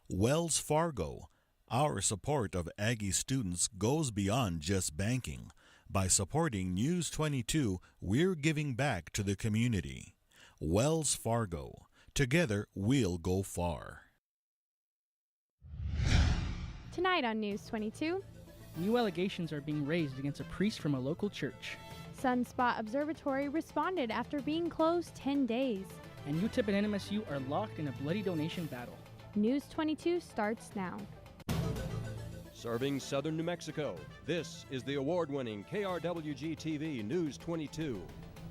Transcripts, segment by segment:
Wells Fargo. Our support of Aggie students goes beyond just banking. By supporting News 22, we're giving back to the community. Wells Fargo. Together, we'll go far. Tonight on News 22. New allegations are being raised against a priest from a local church. Sunspot Observatory responded after being closed 10 days. And UTEP and NMSU are locked in a bloody donation battle. News 22 starts now. Serving southern New Mexico, this is the award-winning KRWG-TV News 22,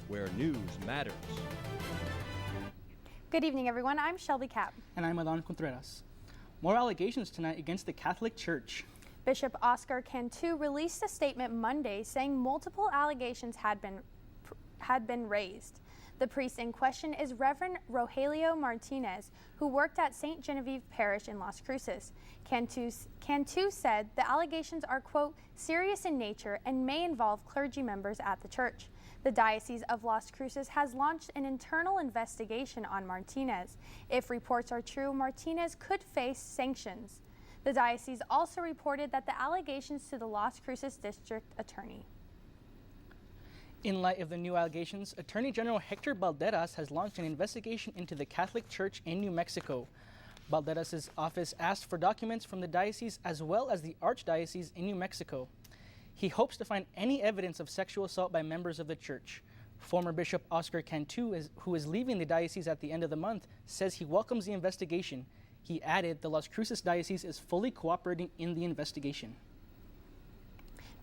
where news matters. Good evening, everyone. I'm Shelby Kapp. And I'm Adan Contreras. More allegations tonight against the Catholic Church. Bishop Oscar Cantu released a statement Monday saying multiple allegations had been raised. The priest in question is Reverend Rogelio Martinez, who worked at St. Genevieve Parish in Las Cruces. Cantu said the allegations are, quote, serious in nature and may involve clergy members at the church. The Diocese of Las Cruces has launched an internal investigation on Martinez. If reports are true, Martinez could face sanctions. The diocese also reported that the allegations to the Las Cruces District Attorney. In light of the new allegations, Attorney General Hector Balderas has launched an investigation into the Catholic Church in New Mexico. Balderas' office asked for documents from the diocese as well as the Archdiocese in New Mexico. He hopes to find any evidence of sexual assault by members of the church. Former Bishop Oscar Cantu, who is leaving the diocese at the end of the month, says he welcomes the investigation. He added the Las Cruces Diocese is fully cooperating in the investigation.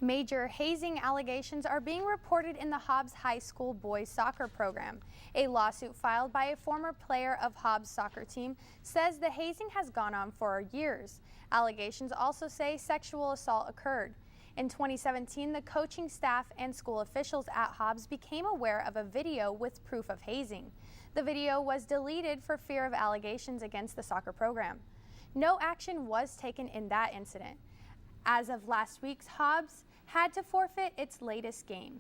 Major hazing allegations are being reported in the Hobbs High School boys soccer program. A lawsuit filed by a former player of Hobbs' soccer team says the hazing has gone on for years. Allegations also say sexual assault occurred. In 2017, the coaching staff and school officials at Hobbs became aware of a video with proof of hazing. The video was deleted for fear of allegations against the soccer program. No action was taken in that incident. As of last week, Hobbs had to forfeit its latest game.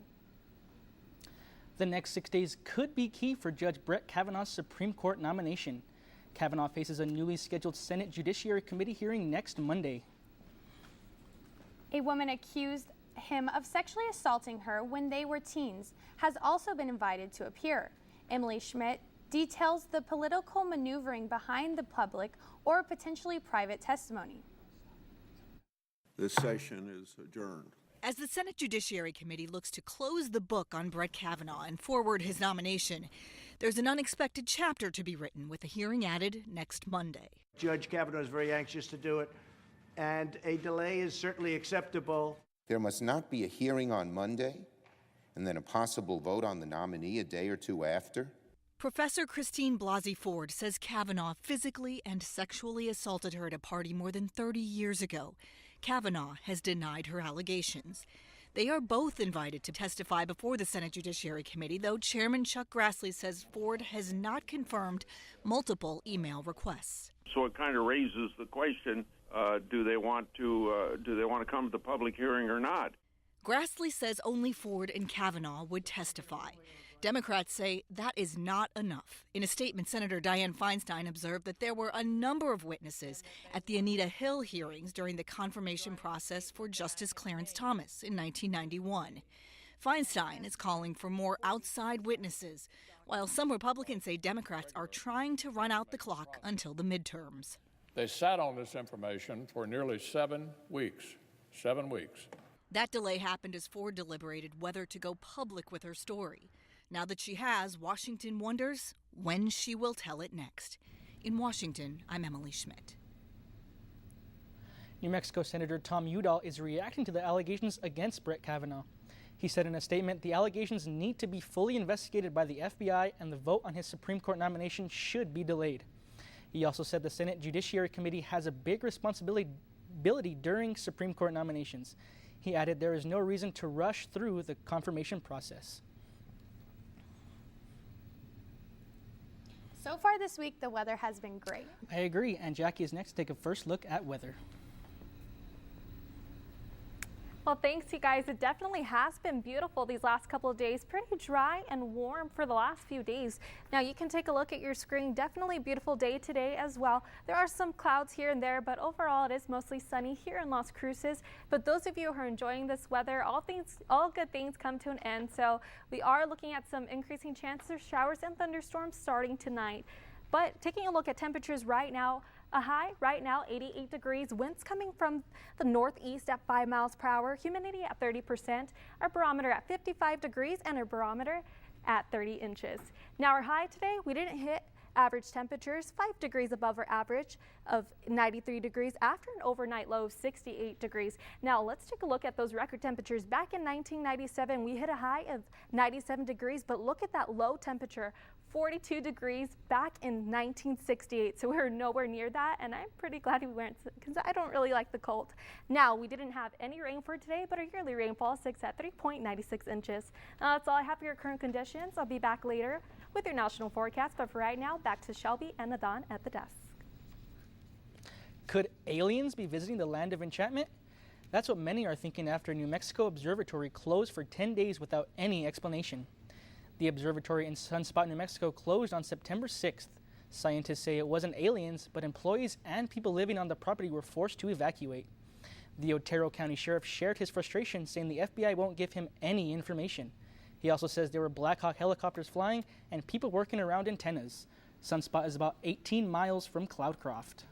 The next 6 days could be key for Judge Brett Kavanaugh's Supreme Court nomination. Kavanaugh faces a newly scheduled Senate Judiciary Committee hearing next Monday. A woman accused him of sexually assaulting her when they were teens has also been invited to appear. Emily Schmidt details the political maneuvering behind the public or potentially private testimony. This session is adjourned. As the Senate Judiciary Committee looks to close the book on Brett Kavanaugh and forward his nomination, there's an unexpected chapter to be written with a hearing added next Monday. Judge Kavanaugh is very anxious to do it, and a delay is certainly acceptable. There must not be a hearing on Monday and then a possible vote on the nominee a day or two after. Professor Christine Blasey Ford says Kavanaugh physically and sexually assaulted her at a party more than 30 years ago. Kavanaugh has denied her allegations. They are both invited to testify before the Senate Judiciary Committee, though Chairman Chuck Grassley says Ford has not confirmed multiple email requests. So it kind of raises the question: do they want to come to the public hearing or not? Grassley says only Ford and Kavanaugh would testify. Democrats say that is not enough. In a statement, Senator Dianne Feinstein observed that there were a number of witnesses at the Anita Hill hearings during the confirmation process for Justice Clarence Thomas in 1991. Feinstein is calling for more outside witnesses, while some Republicans say Democrats are trying to run out the clock until the midterms. They sat on this information for nearly 7 weeks. 7 weeks. That delay happened as Ford deliberated whether to go public with her story. Now that she has, Washington wonders when she will tell it next. In Washington, I'm Emily Schmidt. New Mexico Senator Tom Udall is reacting to the allegations against Brett Kavanaugh. He said in a statement, the allegations need to be fully investigated by the FBI and the vote on his Supreme Court nomination should be delayed. He also said the Senate Judiciary Committee has a big responsibility during Supreme Court nominations. He added there is no reason to rush through the confirmation process. So far this week, the weather has been great. I agree, and Jackie is next to take a first look at weather. Well, thanks, you guys. It definitely has been beautiful these last couple of days. Pretty dry and warm for the last few days. Now, you can take a look at your screen. Definitely a beautiful day today as well. There are some clouds here and there, but overall it is mostly sunny here in Las Cruces. But those of you who are enjoying this weather, all good things come to an end. So we are looking at some increasing chances of showers and thunderstorms starting tonight. But taking a look at temperatures right now, a high right now, 88 degrees, winds coming from the northeast at 5 miles per hour, humidity at 30%, our barometer at 55 degrees, and our barometer at 30 inches. Now our high today, we didn't hit average temperatures, 5 degrees above our average of 93 degrees after an overnight low of 68 degrees. Now let's take a look at those record temperatures. Back in 1997, we hit a high of 97 degrees, but look at that low temperature, 42 degrees back in 1968. So we're nowhere near that, and I'm pretty glad we weren't, because I don't really like the cold. Now, we didn't have any rain for today, but our yearly rainfall sits at 3.96 inches. That's all I have for your current conditions. I'll be back later with your national forecast, but for right now, back to Shelby and Adon at the desk. Could aliens be visiting the land of enchantment? That's what many are thinking after New Mexico Observatory closed for 10 days without any explanation. The observatory in Sunspot, New Mexico closed on September 6th. Scientists say it wasn't aliens, but employees and people living on the property were forced to evacuate. The Otero County Sheriff shared his frustration, saying the FBI won't give him any information. He also says there were Black Hawk helicopters flying and people working around antennas. Sunspot is about 18 miles from Cloudcroft.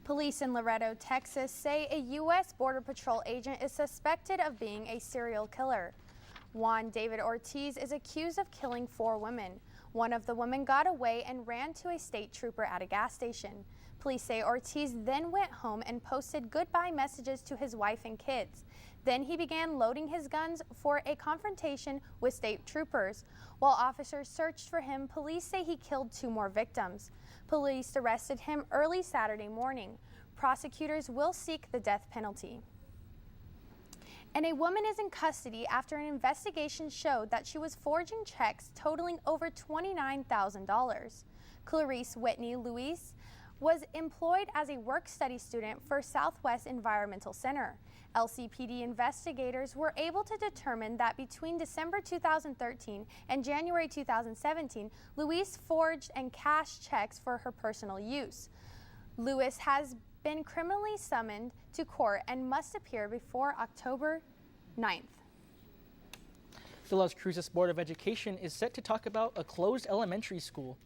Police in Laredo, Texas say a U.S. Border Patrol agent is suspected of being a serial killer. Juan David Ortiz is accused of killing 4 women. One of the women got away and ran to a state trooper at a gas station. Police say Ortiz then went home and posted goodbye messages to his wife and kids. Then he began loading his guns for a confrontation with state troopers. While officers searched for him, police say he killed 2 more victims. Police arrested him early Saturday morning. Prosecutors will seek the death penalty. And a woman is in custody after an investigation showed that she was forging checks totaling over $29,000. Clarice Whitney Luis was employed as a work-study student for Southwest Environmental Center. LCPD investigators were able to determine that between December 2013 and January 2017, Luis forged and cashed checks for her personal use. Lewis has been criminally summoned to court and must appear before October 9th. The Las Cruces Board of Education is set to talk about a closed elementary school.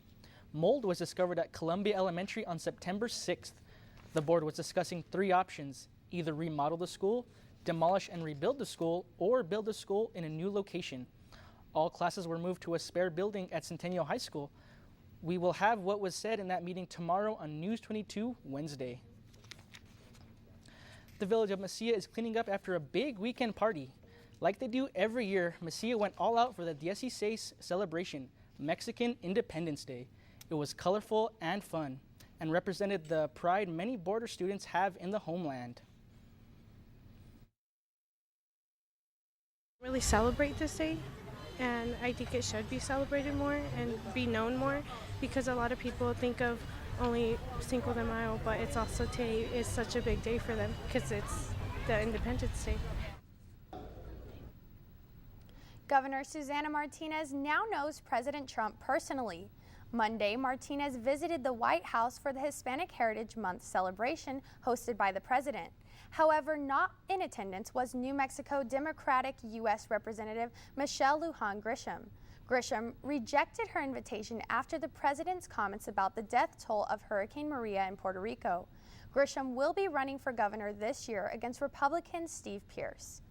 Mold was discovered at Columbia Elementary on September 6th. The board was discussing 3 options: either remodel the school, demolish and rebuild the school, or build the school in a new location. All classes were moved to a spare building at Centennial High School. We will have what was said in that meeting tomorrow on News 22 Wednesday. The village of Mesilla is cleaning up after a big weekend party. Like they do every year, Mesilla went all out for the 16 celebration, Mexican Independence Day. It was colorful and fun, and represented the pride many border students have in the homeland. Really celebrate this day, and I think it should be celebrated more and be known more, because a lot of people think of only Cinco de Mayo, but it's also today is such a big day for them because it's the Independence Day. Governor Susana Martinez now knows President Trump personally. Monday, Martinez visited the White House for the Hispanic Heritage Month celebration hosted by the president. However, not in attendance was New Mexico Democratic U.S. Representative Michelle Lujan Grisham. Grisham rejected her invitation after the president's comments about the death toll of Hurricane Maria in Puerto Rico. Grisham will be running for governor this year against Republican Steve Pierce.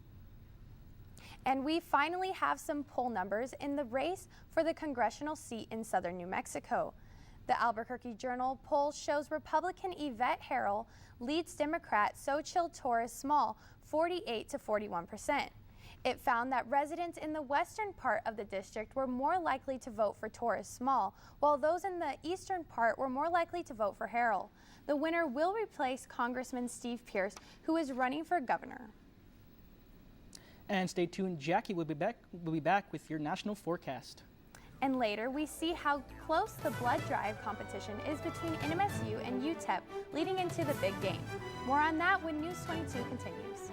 And we finally have some poll numbers in the race for the congressional seat in southern New Mexico. The Albuquerque Journal poll shows Republican Yvette Harrell leads Democrat Xochitl Torres Small 48 to 41%. It found that residents in the western part of the district were more likely to vote for Torres Small, while those in the eastern part were more likely to vote for Harrell. The winner will replace Congressman Steve Pierce, who is running for governor. And stay tuned, Jackie will be back with your national forecast. And later, we see how close the blood drive competition is between NMSU and UTEP leading into the big game. More on that when News 22 continues.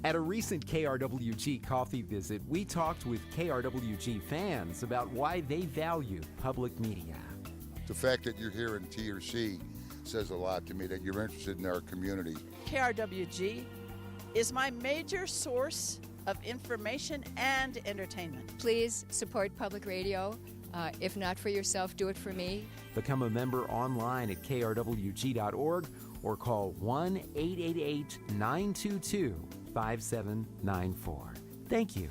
At a recent KRWG coffee visit, we talked with KRWG fans about why they value public media. The fact that you're here in T or C says a lot to me, that you're interested in our community. KRWG is my major source of information and entertainment. Please support public radio. If not for yourself, do it for me. Become a member online at krwg.org or call 1-888-922-5794. Thank you.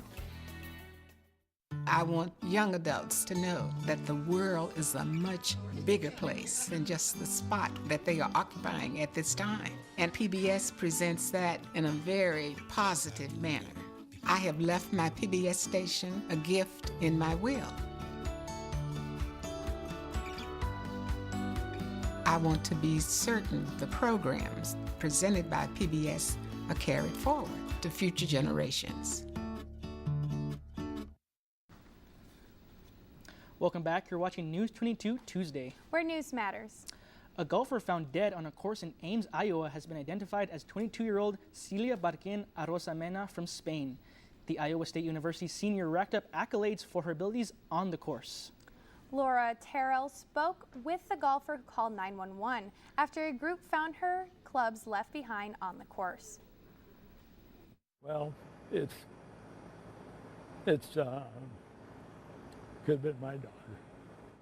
I want young adults to know that the world is a much bigger place than just the spot that they are occupying at this time. And PBS presents that in a very positive manner. I have left my PBS station a gift in my will. I want to be certain the programs presented by PBS are carried forward to future generations. Welcome back. You're watching News 22 Tuesday, where news matters. A golfer found dead on a course in Ames, Iowa has been identified as 22-year-old Celia Barquin Arozamena from Spain. The Iowa State University senior racked up accolades for her abilities on the course. Laura Terrell spoke with the golfer who called 911 after a group found her clubs left behind on the course. Well, it's could have been my daughter.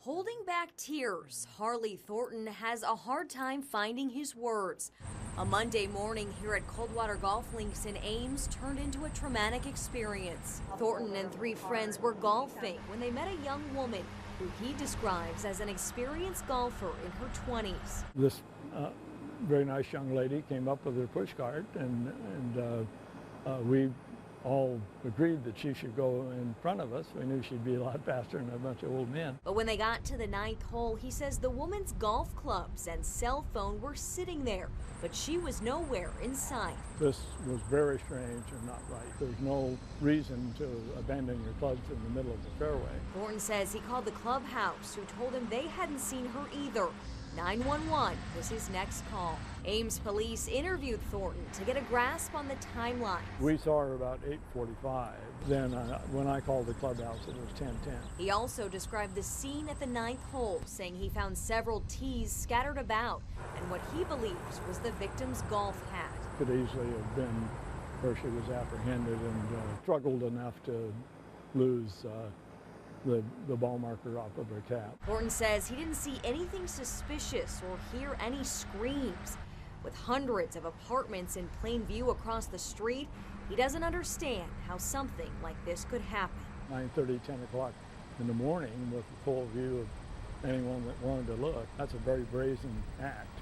Holding back tears, Harley Thornton has a hard time finding his words. A Monday morning here at Coldwater Golf Links in Ames turned into a traumatic experience. Thornton and 3 friends were golfing when they met a young woman who he describes as an experienced golfer in her 20s. This very nice young lady came up with her push cart, and we all agreed that she should go in front of us. We knew she'd be a lot faster than a bunch of old men. But when they got to the 9th hole, he says the woman's golf clubs and cell phone were sitting there, but she was nowhere in sight. This was very strange and not right. There's no reason to abandon your clubs in the middle of the fairway. Thornton says he called the clubhouse, who told him they hadn't seen her either. 911 was his next call. Ames police interviewed Thornton to get a grasp on the timeline. We saw her about 8:45. Then when I called the clubhouse, it was 10:10. He also described the scene at the 9th hole, saying he found several tees scattered about and what he believes was the victim's golf hat. Could easily have been where she was apprehended and struggled enough to lose the ball marker off of her cap. Thornton says he didn't see anything suspicious or hear any screams. With hundreds of apartments in plain view across the street, he doesn't understand how something like this could happen. 9:30, 10 o'clock in the morning with a full view of anyone that wanted to look. That's a very brazen act.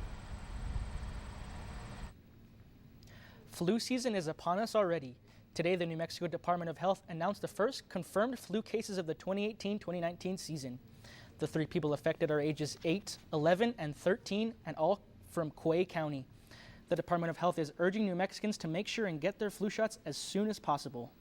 Flu season is upon us already. Today, the New Mexico Department of Health announced the first confirmed flu cases of the 2018-2019 season. The 3 people affected are ages 8, 11, and 13, and all from Quay County. The Department of Health is urging New Mexicans to make sure and get their flu shots as soon as possible.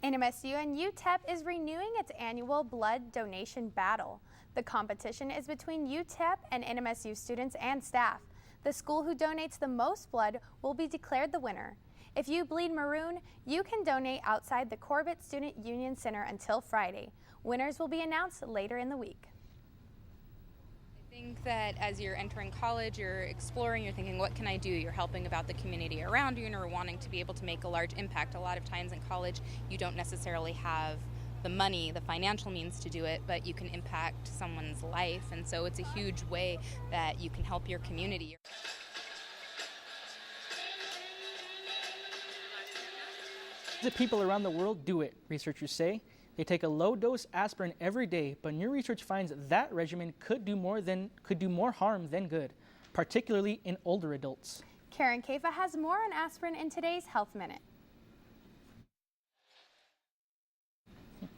NMSU and UTEP is renewing its annual blood donation battle. The competition is between UTEP and NMSU students and staff. The school who donates the most blood will be declared the winner. If you bleed maroon, you can donate outside the Corbett Student Union Center until Friday. Winners will be announced later in the week. I think that as you're entering college, you're exploring, you're thinking, what can I do? You're helping about the community around you and are wanting to be able to make a large impact. A lot of times in college, you don't necessarily have the money, the financial means to do it, but you can impact someone's life. And so it's a huge way that you can help your community. The people around the world do it, researchers say. They take a low-dose aspirin every day, but new research finds that regimen could do more harm than good, particularly in older adults. Karen Kafa has more on aspirin in today's Health Minute. A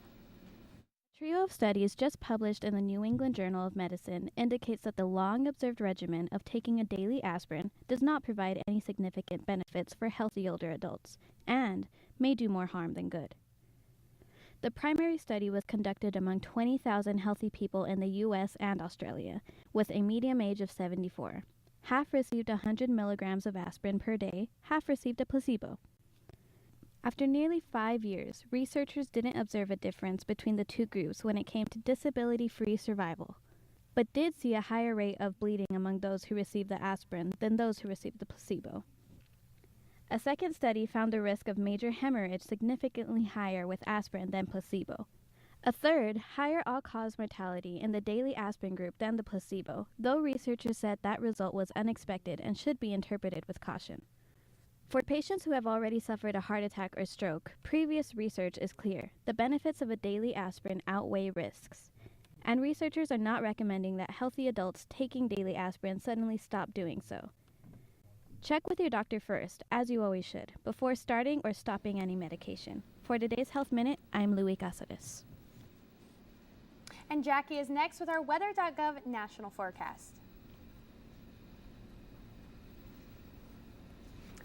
trio of studies just published in the New England Journal of Medicine indicates that the long-observed regimen of taking a daily aspirin does not provide any significant benefits for healthy older adults and may do more harm than good. The primary study was conducted among 20,000 healthy people in the U.S. and Australia, with a median age of 74. Half received 100 milligrams of aspirin per day, half received a placebo. After nearly 5 years, researchers didn't observe a difference between the two groups when it came to disability-free survival, but did see a higher rate of bleeding among those who received the aspirin than those who received the placebo. A second study found the risk of major hemorrhage significantly higher with aspirin than placebo. A third, higher all-cause mortality in the daily aspirin group than the placebo, though researchers said that result was unexpected and should be interpreted with caution. For patients who have already suffered a heart attack or stroke, previous research is clear. The benefits of a daily aspirin outweigh risks. And researchers are not recommending that healthy adults taking daily aspirin suddenly stop doing so. Check with your doctor first, as you always should, before starting or stopping any medication. For today's Health Minute, I'm Louie Casares. And Jackie is next with our weather.gov national forecast.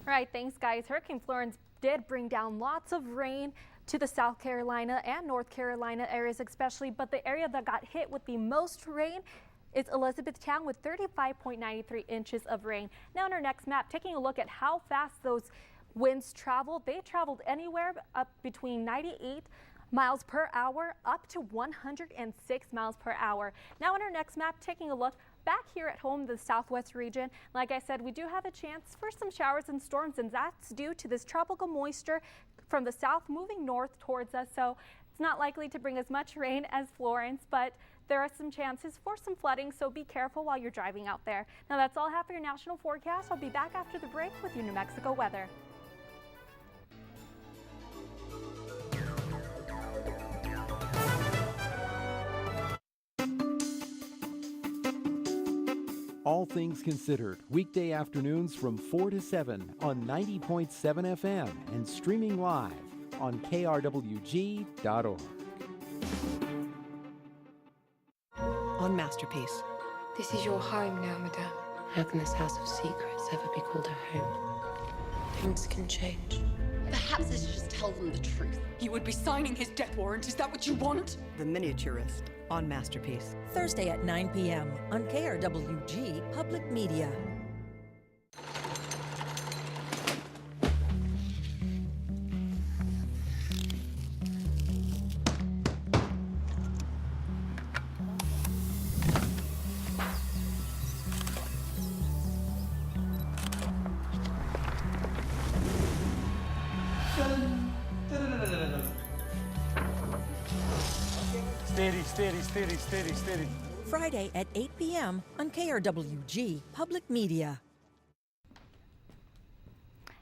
All right, thanks guys. Hurricane Florence did bring down lots of rain to the South Carolina and North Carolina areas especially, but the area that got hit with the most rain is Elizabethtown with 35.93 inches of rain. Now on our next map, taking a look at how fast those winds traveled. They traveled anywhere up between 98 miles per hour up to 106 miles per hour. Now on our next map, taking a look back here at home, the southwest region. Like I said, we do have a chance for some showers and storms, and that's due to this tropical moisture from the south moving north towards us. So it's not likely to bring as much rain as Florence, but there are some chances for some flooding, so be careful while you're driving out there. Now that's all I have for your national forecast. I'll be back after the break with your New Mexico weather. All Things Considered, weekday afternoons from 4 to 7 on 90.7 FM and streaming live on KRWG.org. On Masterpiece. This is your home now, madame. How can this house of secrets ever be called a home? Things can change. Perhaps I should just tell them the truth. He would be signing his death warrant. Is that what you want? The Miniaturist on Masterpiece. Thursday at 9 p.m. on KRWG Public Media. Steady. Friday at 8 p.m. on KRWG Public Media.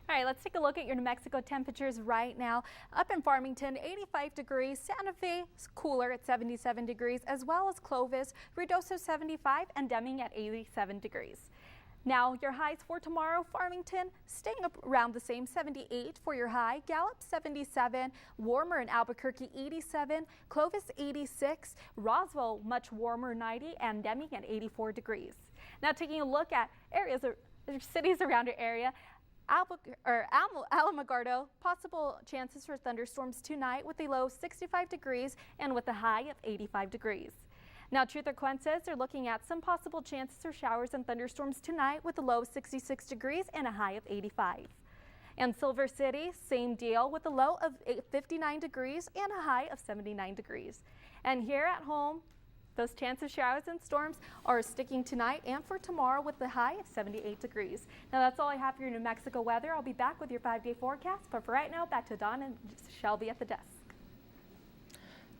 All right, let's take a look at your New Mexico temperatures right now. Up in Farmington, 85 degrees. Santa Fe is cooler at 77 degrees, as well as Clovis, Ruidoso 75, and Deming at 87 degrees. Now, your highs for tomorrow, Farmington staying up around the same, 78 for your high. Gallup 77, warmer in Albuquerque 87, Clovis 86, Roswell much warmer 90, and Deming at 84 degrees. Now, taking a look at areas or cities around your area, Alamogordo, possible chances for thunderstorms tonight with a low 65 degrees and with a high of 85 degrees. Now, Truth or Cuences, they're looking at some possible chances for showers and thunderstorms tonight with a low 66 degrees and a high of 85. And Silver City, same deal with a low of 59 degrees and a high of 79 degrees. And here at home, those chances of showers and storms are sticking tonight and for tomorrow with the high of 78 degrees. Now, that's all I have for your New Mexico weather. I'll be back with your 5-day forecast, but for right now, back to Don and Shelby at the desk.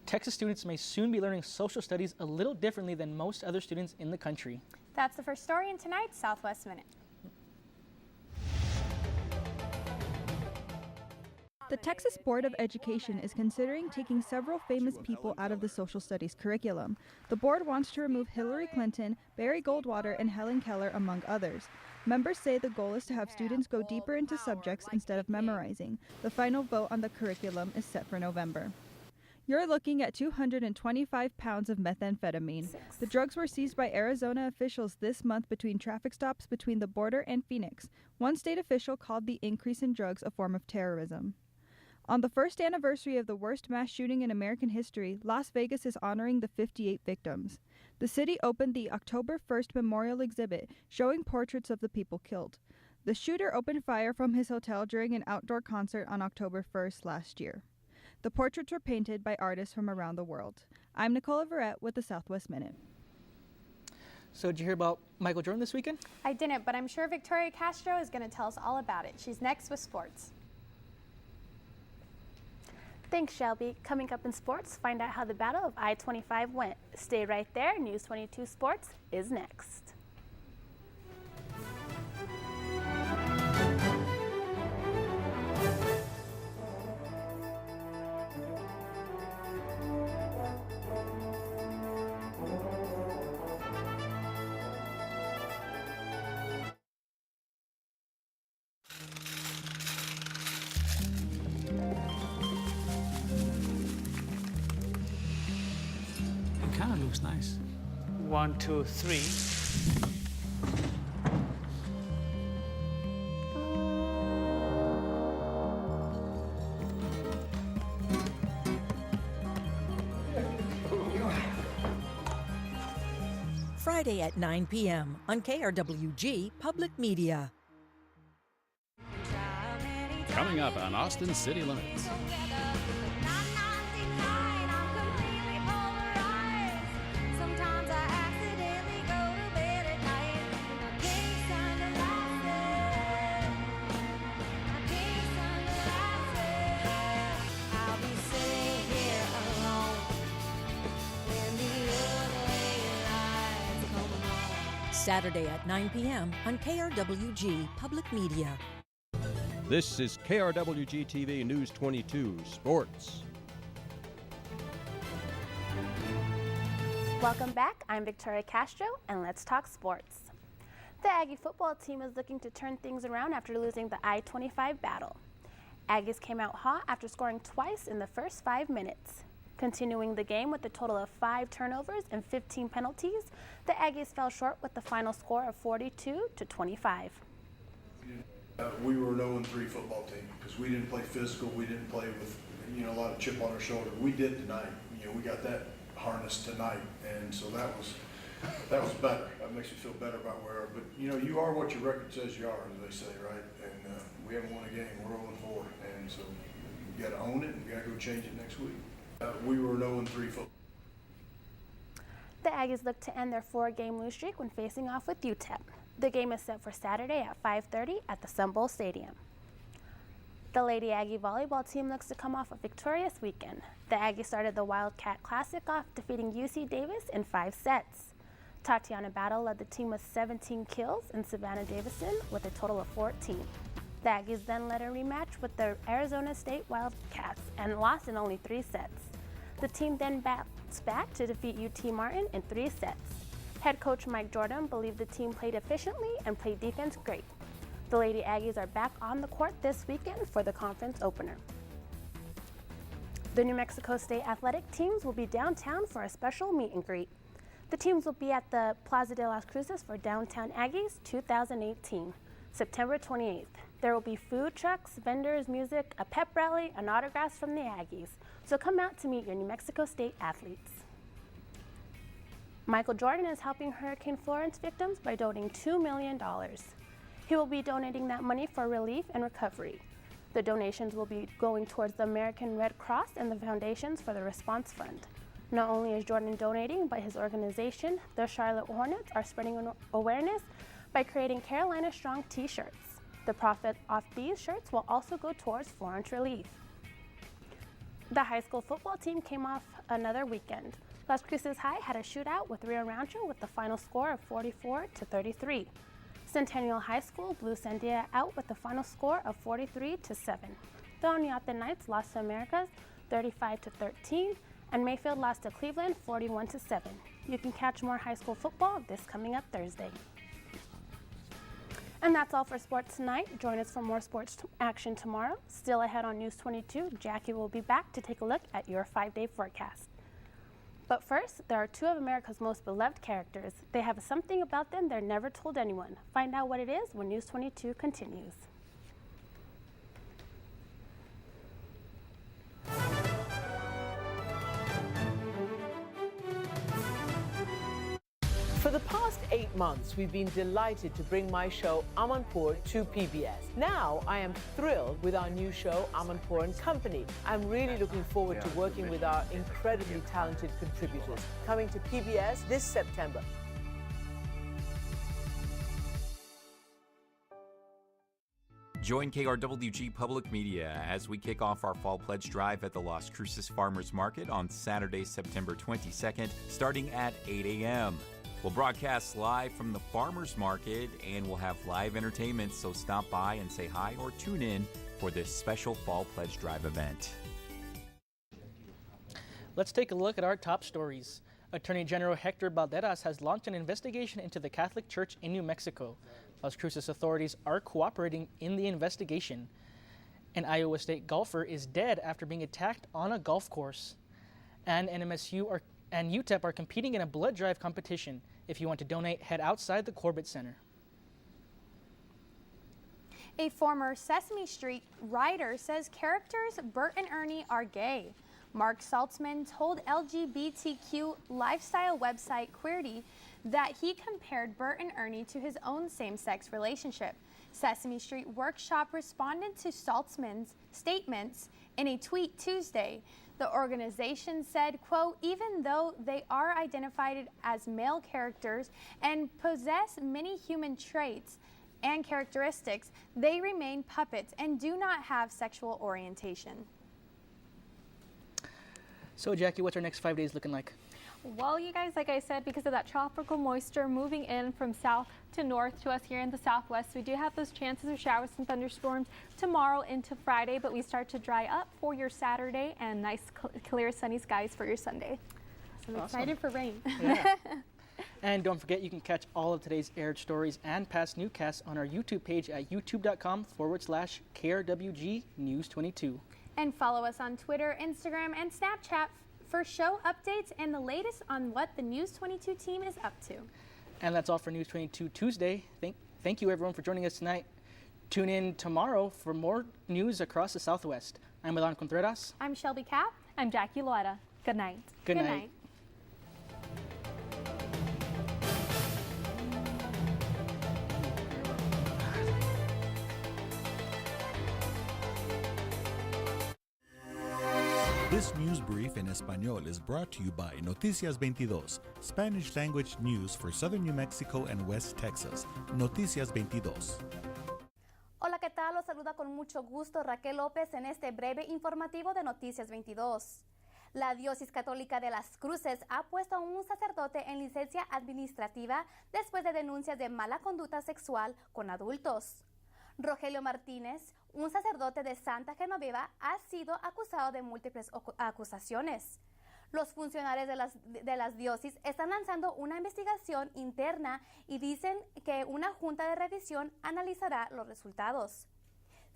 Texas students may soon be learning social studies a little differently than most other students in the country. That's the first story in tonight's Southwest Minute. The Texas Board of Education is considering taking several famous people out of the social studies curriculum. The board wants to remove Hillary Clinton, Barry Goldwater, and Helen Keller, among others. Members say the goal is to have students go deeper into subjects instead of memorizing. The final vote on the curriculum is set for November. You're looking at 225 pounds of methamphetamine. The drugs were seized by Arizona officials this month between traffic stops between the border and Phoenix. One state official called the increase in drugs a form of terrorism. On the first anniversary of the worst mass shooting in American history, Las Vegas is honoring the 58 victims. The city opened the October 1st memorial exhibit showing portraits of the people killed. The shooter opened fire from his hotel during an outdoor concert on October 1st last year. The portraits were painted by artists from around the world. I'm Nicole Verrett with the Southwest Minute. So did you hear about Michael Jordan this weekend? I didn't, but I'm sure Victoria Castro is going to tell us all about it. She's next with sports. Thanks, Shelby. Coming up in sports, find out how the Battle of I-25 went. Stay right there. News 22 Sports is next. Kind of looks nice. 1, 2, 3. Friday at 9 p.m. on KRWG Public Media. Coming up on Austin City Limits. Saturday at 9 p.m. on KRWG Public Media. This is KRWG-TV News 22 Sports. Welcome back. I'm Victoria Castro, and let's talk sports. The Aggie football team is looking to turn things around after losing the I-25 battle. Aggies came out hot after scoring twice in the first 5 minutes. Continuing the game with a total of 5 turnovers and 15 penalties, the Aggies fell short with the final score of 42-25. We were an 0-3 football team because we didn't play physical. We didn't play with a lot of chip on our shoulder. We did tonight. We got that harness tonight, and so that was better. That makes me feel better about where we are. But you are what your record says you are, as they say, right? And we haven't won a game. We're 0-4, and so you got to own it, and we got to go change it next week. We were an 0-3 football. The Aggies look to end their 4-game lose streak when facing off with UTEP. The game is set for Saturday at 5:30 at the Sun Bowl Stadium. The Lady Aggie volleyball team looks to come off a victorious weekend. The Aggies started the Wildcat Classic off defeating UC Davis in 5 sets. Tatiana Battle led the team with 17 kills and Savannah Davison with a total of 14. The Aggies then led a rematch with the Arizona State Wildcats and lost in only 3 sets. The team then bounced back to defeat UT Martin in 3 sets. Head coach Mike Jordan believed the team played efficiently and played defense great. The Lady Aggies are back on the court this weekend for the conference opener. The New Mexico State athletic teams will be downtown for a special meet and greet. The teams will be at the Plaza de las Cruces for Downtown Aggies 2018, September 28th. There will be food trucks, vendors, music, a pep rally, and autographs from the Aggies. So come out to meet your New Mexico State athletes. Michael Jordan is helping Hurricane Florence victims by donating $2 million. He will be donating that money for relief and recovery. The donations will be going towards the American Red Cross and the foundations for the Response Fund. Not only is Jordan donating, but his organization, the Charlotte Hornets, are spreading awareness by creating Carolina Strong t-shirts. The profit off these shirts will also go towards Florence relief. The high school football team came off another weekend. Las Cruces High had a shootout with Rio Rancho with the final score of 44-33. Centennial High School blew Sandia out with the final score of 43-7. The Oneonta Knights lost to Americas 35-13, and Mayfield lost to Cleveland 41-7. You can catch more high school football this coming up Thursday. And that's all for sports tonight. Join us for more sports action tomorrow. Still ahead on News 22, Jackie will be back to take a look at your 5-day forecast. But first, there are 2 of America's most beloved characters. They have something about them they're never told anyone. Find out what it is when News 22 continues. For the past 8 months, we've been delighted to bring my show Amanpour to PBS. Now, I am thrilled with our new show Amanpour and Company. I'm really looking forward to working with our incredibly talented contributors, coming to PBS this September. Join KRWG Public Media as we kick off our Fall Pledge Drive at the Las Cruces Farmers Market on Saturday, September 22nd, starting at 8 a.m. We'll broadcast live from the Farmers Market and we'll have live entertainment, so stop by and say hi or tune in for this special Fall Pledge Drive event. Let's take a look at our top stories. Attorney General Hector Balderas has launched an investigation into the Catholic Church in New Mexico. Las Cruces authorities are cooperating in the investigation. An Iowa State golfer is dead after being attacked on a golf course. And NMSU and UTEP are competing in a blood drive competition. If you want to donate, head outside the Corbett Center. A former Sesame Street writer says characters Bert and Ernie are gay. Mark Saltzman told LGBTQ lifestyle website Queerty that he compared Bert and Ernie to his own same-sex relationship. Sesame Street Workshop responded to Saltzman's statements in a tweet Tuesday. The organization said, quote, even though they are identified as male characters and possess many human traits and characteristics, they remain puppets and do not have sexual orientation. So, Jackie, what's our next 5 days looking like? Well, you guys, like I said, because of that tropical moisture moving in from south to north to us here in the southwest, we do have those chances of showers and thunderstorms tomorrow into Friday, but we start to dry up for your Saturday and nice clear sunny skies for your Sunday. So I'm excited for rain. Yeah. And don't forget, you can catch all of today's aired stories and past newscasts on our YouTube page at youtube.com/KRWG News 22. And follow us on Twitter, Instagram, and Snapchat for show updates and the latest on what the News 22 team is up to. And that's all for News 22 Tuesday. Thank you, everyone, for joining us tonight. Tune in tomorrow for more news across the Southwest. I'm Milan Contreras. I'm Shelby Cap. I'm Jackie Loera. Good night. Good night. This news brief in Espanol is brought to you by Noticias 22, Spanish language news for southern New Mexico and West Texas. Noticias 22. Hola, ¿qué tal? Los saluda con mucho gusto Raquel López en este breve informativo de Noticias 22. La Diócesis Católica de Las Cruces ha puesto a un sacerdote en licencia administrativa después de denuncias de mala conducta sexual con adultos. Rogelio Martinez, un sacerdote de Santa Genoveva, ha sido acusado de múltiples acusaciones. Los funcionarios de las diócesis están lanzando una investigación interna y dicen que una junta de revisión analizará los resultados.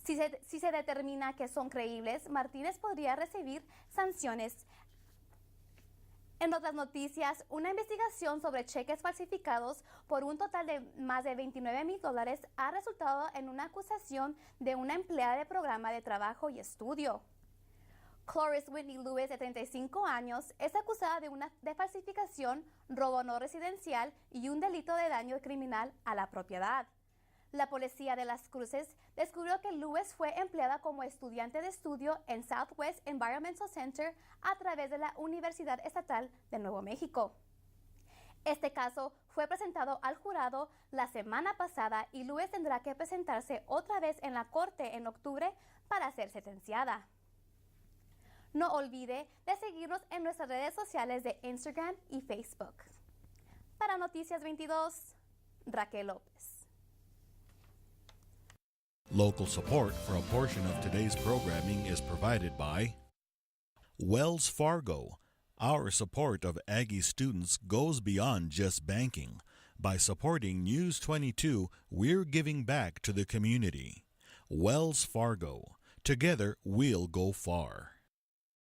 Si se determina que son creíbles, Martínez podría recibir sanciones. En otras noticias, una investigación sobre cheques falsificados por un total de más de $29,000 ha resultado en una acusación de una empleada de programa de trabajo y estudio. Cloris Whitney Lewis, de 35 años, es acusada de falsificación, robo no residencial y un delito de daño criminal a la propiedad. La policía de Las Cruces descubrió que Lewis fue empleada como estudiante de estudio en Southwest Environmental Center a través de la Universidad Estatal de Nuevo México. Este caso fue presentado al jurado la semana pasada y Lewis tendrá que presentarse otra vez en la corte en octubre para ser sentenciada. No olvide de seguirnos en nuestras redes sociales de Instagram y Facebook. Para Noticias 22, Raquel López. Local support for a portion of today's programming is provided by Wells Fargo. Our support of Aggie students goes beyond just banking. By supporting News 22, we're giving back to the community. Wells Fargo. Together, we'll go far.